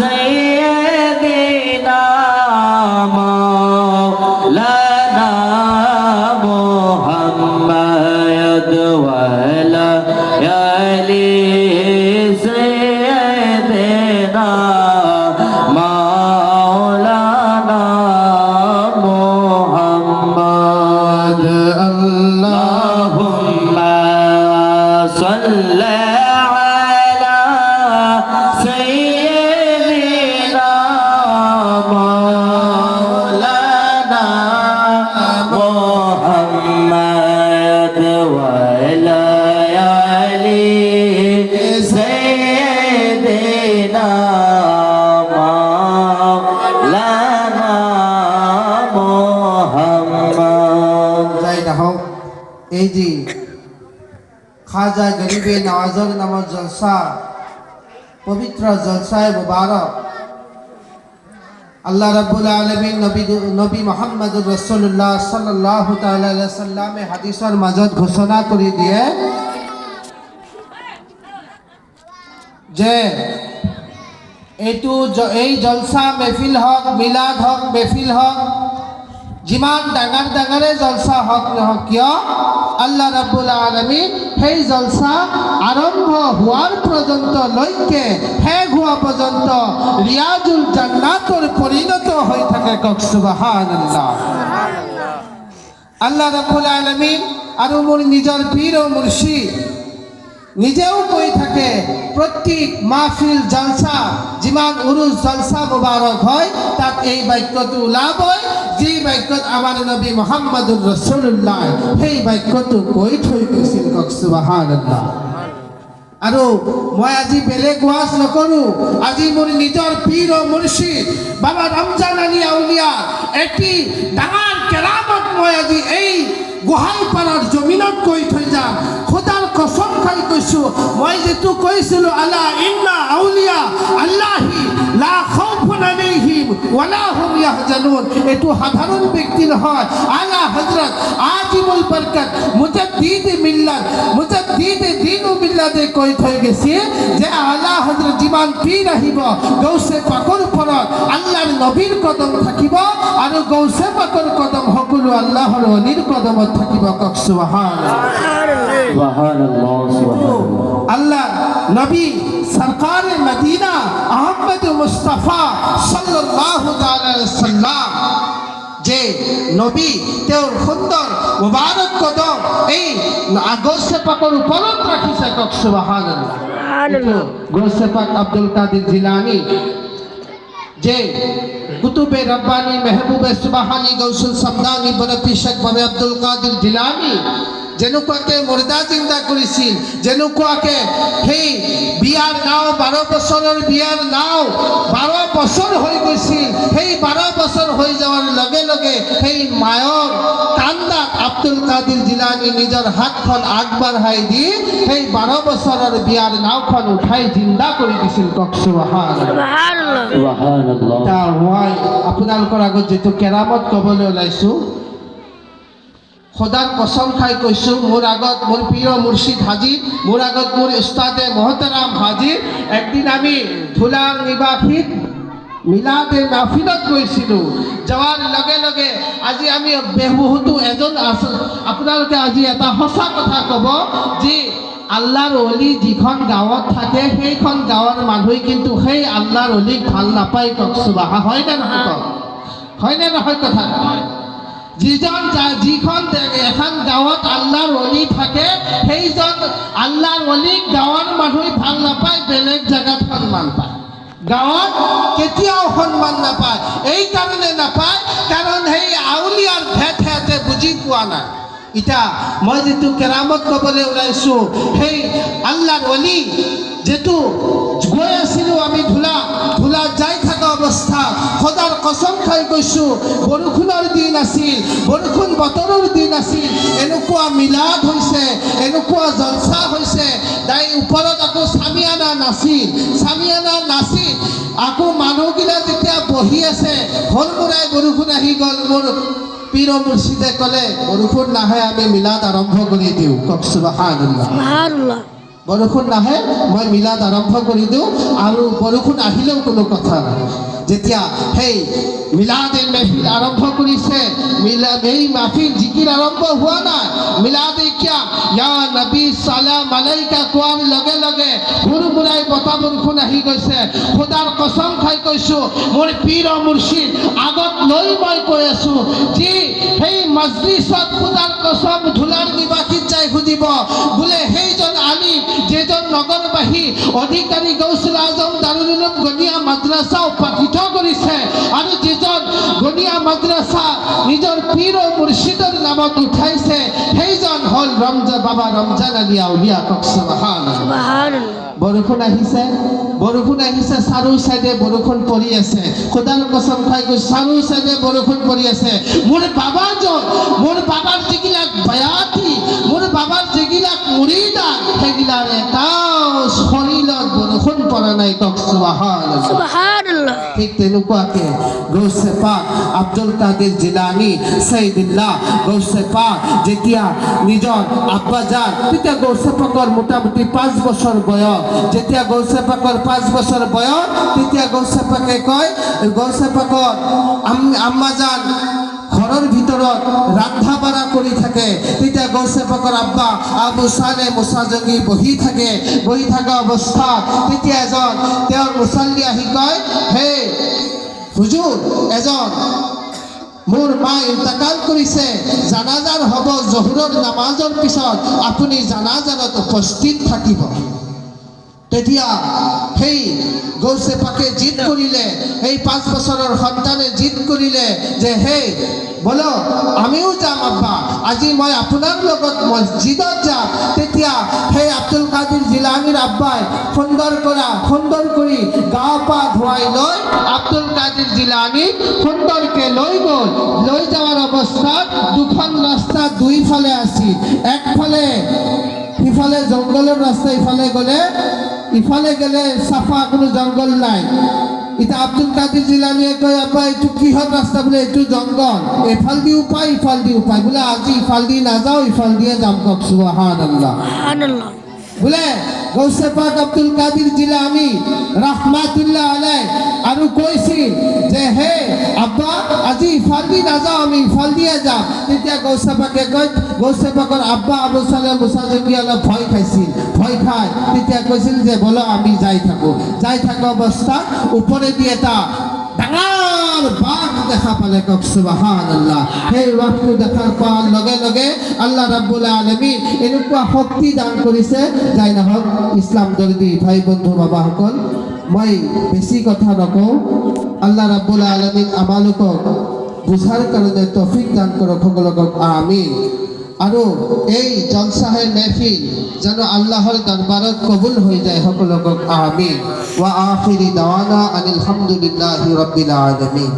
سيدنا مولانا محمد وعلى آله سيدنا مولانا محمد اللهم صل على سيدنا مولانا محمد وعلى آله سيدنا مولانا محمد যাই না হোক এই যে খাজা গরিবে নওয়াজর নামক জলসা পবিত্র জলসায় মুবারক আল্লাহ রাব্বুল আলামিন নবী মুহাম্মদুর রাসূলুল্লাহ সাল্লাল্লাহু তাআলা আলাইহি সাল্লামে হাদিসের মাজত ঘোষণা করে দিয়ে যে এই জলসা মেহফিল হক মিলাদ হক মেহফিল হক যিমান ডাঙৰ ডাঙৰে জলসা হক নহওক কিয় আল্লাহ রাব্বুল আলামিন সেই জলসা আৰম্ভ হোৱাৰ পৰ্যন্ত লৈকে শেষ হোৱা পৰ্যন্ত ৰিয়াজুল জান্নাতৰ পৰিণত হৈ থাকে কক সুবহানাল্লাহ আল্লাহ রাব্বুল আলামিন আৰু মোৰ নিজৰ পীৰ ও মুৰ্শিদ নিজেও কৈ থাকে প্রত্যেক মাহফিল জলসা যিমান উরুস জলসা মুবারক হয় তাত এই বাক্যটো ওলাবই যে বাক্যত আমাৰ নবী মুহাম্মদুৰ ৰাসূলুল্লাহ সেই বাক্যটো কৈ থৈ গৈছিল কক সুবহানাল্লাহ আৰু মই আজি বেলেগ ওয়াজ নকৰো আজি মোৰ নিজৰ পীৰ ও মুৰ্শিদ বাবা ৰমজান আলী আউলিয়া এটি ডাঙৰ কেৰামত মই আজি এই গোহাইপাৰাৰ জমিনত কৈ থৈ যাম খোদাৰ কসম খাই কৈছো মই যেটো কৈছিলো আলা ইন্না আউলিয়া আল্লাহি লা খাউফুন আলাইহিম ওয়ালা হুম ইয়াহজানুন এটো সাধারণ ব্যক্তি নহয় আলা হযরত আজিমুল বরকত মুজাদ্দিদ মিল্লাত মুজাদ্দিদ দ্বীন ও মিল্লাতে কৈ থৈ গেছে যে আলা হযরত যিমান পীৰ আহিব গৌসে পাকৰ ওপৰত আল্লাহৰ নবীৰ কদম থাকিব আৰু গৌসে পাকৰ কদম সকলো আল্লাহৰ ওলিৰ কদমত থাকিব কক সুবহানাল্লাহ আল্লাহ নবী সরকার মদিনা আহমদ মুস্তাফা সাল্লাল্লাহু আলাইহি সাল্লাম যে নবী তেওঁৰ সুন্দর মুবারক কদম এই গৌসে পাকৰ ওপৰত ৰাখিছে কক সুবহানাল্লাহ গৌসে পাক আব্দুল কাদির জিলানী যে কুতুবে রব্বানি মেহবুবে সুবহানি গৌসুল সামদানি বরফি শেখ বাবে আব্দুল কাদির জিলানী যেনেকুৱাকে মুৰ্দা জিন্দা কৰিছিল যেনেকুৱাকে সেই বিয়াৰ নাও 12 বছৰৰ বিয়াৰ নাও 12 বছৰ হৈ গৈছিল সেই 12 বছৰ হৈ যাৱাৰ লগে লগে সেই মায়ৰ কান্দাত আব্দুল কাদিৰ জিলানী নিজৰ হাতখন আগবঢ়াই দি সেই 12 বছৰৰ বিয়াৰ নাওখন উঠাই জিন্দা কৰি দিছিল কক সুবহানাল্লাহ সুবহানাল্লাহ তা মই আপোনালোকৰ আগত যেটো কেৰামত ক'বলৈ ওলাইছো খোদার কসম খাই কৈছো মোর আগত মোর প্রিয় মুর্শিদ হাজির মোর আগত মোর উস্তাদে মহতারাম হাজির একদিন আমি ধুলার নিবাসীত মিলাদে মাহফিলত গৈছিলো যাওয়ার লগে লগে আজি আমি বহুতো এজন আপোনালোকে আজি এটা সঁচা কথা ক'ব যে আল্লাহর ওলি যিখন গাঁৱত থাকে সেইখন গাঁৱৰ মানুহে কিন্তু সেই আল্লাহর ওলিক ভাল নাপায় কক সুবহানাল্লাহ হয় না নহয় হয় না নহয় কথা যিখন এখন গাঁৱত আল্লাহৰ ওলি থাকে সেইজন আল্লাহৰ ওলিক গাঁৱৰ মানুহে ভাল নাপায় বেলেগ জায়গাত সন্মান পায় গাঁৱত কেতিয়াও সন্মান নাপায় এই কাৰণে নাপায় কাৰণ সেই আউলিয়াৰ ভেট হেতে বুজি পোৱা নাই ইটা মই যেটো কেৰামত ক'বলৈ ওলাইছো সেই আল্লাহৰ ওলি যেটো গৈ আছিলো আমি ধুলা যাই থকা অৱস্থা খোদাৰ কসম খাই কৈছো বৰষুণৰ দিন আছিল বৰষুণ বতৰৰ দিন আছিল এনেকুৱা মিলাদ হৈছে এনেকুৱা জলসা হৈছে তাই ওপৰত আকৌ সামিয়ানা নাছিল আকৌ মানুহগিলা যেতিয়া বহি আছে হলমুৰাই বৰষুণ আহি গ'ল মোৰ পীর ও মুর্শিদে কলে বরুণ নাহে আমি মিলাদ আরম্ভ করে দিও কক সুবহানাল্লাহ বৰষুণ নাহে মই মিলাদ আৰম্ভ কৰি দিওঁ আৰু বৰষুণ আহিলেও কোনো কথা নাই। যেতিয়া সেই মিলাদে মেহফিল আৰম্ভ কৰিছে, এই মাহফিল জিকিৰ আৰম্ভ হোৱা নাই, মিলাদে কিয়া ইয়া নবী সালাম আলাইকা কোৱাৰ লগে লগে হুৰমুৰাই বতাহ বৰষুণ আহি গৈছে। খোদাৰ কসম খাই কৈছোঁ, মোৰ পীৰ ও মুৰ্শিদ আগত লৈ মই কৈ আছোঁ, যি সেই মজলিছত খোদাৰ কসম ধুলাৰ নিবাসীত যাই সুধিব বোলে সেইজন আলিম যেজন নগৰবাসী অধিকাৰী গৌছুল আজম দাৰুল উলুম গনিয়া মাদ্ৰাছা উপাধিত কৰিছে আৰু যিজন গনিয়া মাদ্ৰাছা নিজৰ পীৰ ও মুৰ্শিদৰ নামত উঠাইছে সেইজন হ'ল বাবা ৰমজান আলী আউলিয়া। সুবহানাল্লাহ। বৰষুণ আহিছে চাৰু চাইডে বৰষুণ পৰি আছে। খোদাৰ কসম খাই গৈ চাৰু চাইডে বৰষুণ পৰি আছে। মোৰ বাবাজন, মোৰ বাবাৰ যিগিলাক বায়াতি, মোৰ বাবাৰ যিগিলাক মুৰিদা, সেইগিলাৰ এটাও শৰীৰত বৰষুণ পৰা নাই। কওক সুবহানাল্লাহ। ঠিক তেনেকুৱাকে গৌছে পাক আব্দুল কাদিৰ জিলানী সৈয়দুল্লাহ গৌছে পাক যেতিয়া নিজৰ আব্বাজান, তেতিয়া গৌছে পাকৰ মোটামুটি 5 বছৰ বয়স, যেতিয়া গৌছে পাকৰ 5 বছৰ বয়স, তেতিয়া গৌছে পাকে কয়, গৌছে পাকৰ আম্মাজান ঘৰৰ ভিতৰত ৰান্ধা বাঢ়া কৰি থাকে। তেতিয়া গৌছে পাকৰ আব্বা আবু সালে মুসাজঙ্গি বহি থকা অৱস্থাত তেতিয়া এজন তেওঁৰ মুছল্লি আহি কয়, হে হুজুৰ, এজন মোৰ মা ইন্তেকাল কৰিছে, জানাজাৰ হ'ব, জহুৰৰ নামাজৰ পিছত আপুনি জানাজাৰত উপস্থিত থাকিব। তেতিয়া সেই গৌছে পাকে জিদ কৰিলে, সেই 5 বছৰৰ সন্তানে জিদ কৰিলে যে হে বলো আমিও যাম আব্বা, আজি মই আপোনাৰ লগত মছজিদত যাম। তেতিয়া সেই আব্দুল কাদিৰ জিলানীৰ আব্বাই সুন্দৰ কৰি গা পা ধুৱাই লৈ আব্দুল কাদিৰ জিলানী সুন্দৰকে লৈ গ'ল। লৈ যাওয়ার অৱস্থাত দুখন ৰাস্তা দুইফালে আছিল। একফালে সিফালে জংগলৰ ৰাস্তা, ইফালে গেলে চাফা কোনো জঙ্গল নাই। এটা আব্দুল কাদির জিলানীয়ে কয়, আব্বা এইটো কিহৰ ৰাস্তা? বোলে এইটো জঙ্গল, এফাল দি উপায় ইফাল দি উপায়। বোলে আজি ইফাল দি নাযাওঁ, ইফাল দিয়ে যাম। কওক সুবহানাল্লাহ। বোলে গৌছে পাক আব্দুল কাদির জিলানী রাহমাতুল্লাহ আলাইহি আৰু কৈছিল যে হে আব্বা আজি ইফাল দি নাযাওঁ, আমি ইফাল দিয়ে যাম। তেতিয়া গৌছে পাকে কয়, গৌছে পাকৰ আব্বা আবু সালেহ মুসাজঙ্গি অলপ ভয় খাই তেতিয়া কৈছিল যে বলো আমি যাই থাকো অৱস্থাত ওপৰেদি এটা ডাঙৰ বাঘ দেখা পালে। কওক সুবহানাল্লাহ। সেই বাঘটো দেখা পোৱাৰ লগে লগে আল্লাহ ৰাব্বুল আলামিন এনেকুৱা শক্তি দান কৰিছে, যাই নহওক ইছলাম দৰ্দী ভাই বন্ধু বাবাসকল, মই বেছি কথা নকওঁ। আল্লাহ ৰাব্বুল আলামিন আমালোকক বুঝাৰ কাৰণে তৌফিক দান কৰক সকলোকক, আমিন। আৰু এই জলসাহে মেহফিল যেন আল্লাহৰ দৰবাৰত কবুল হৈ যায় সকলোকক, আমিন। ওয়া আখিরি দাওয়ানা আনিল হামদুলিল্লাহি রাব্বিল আলামিন।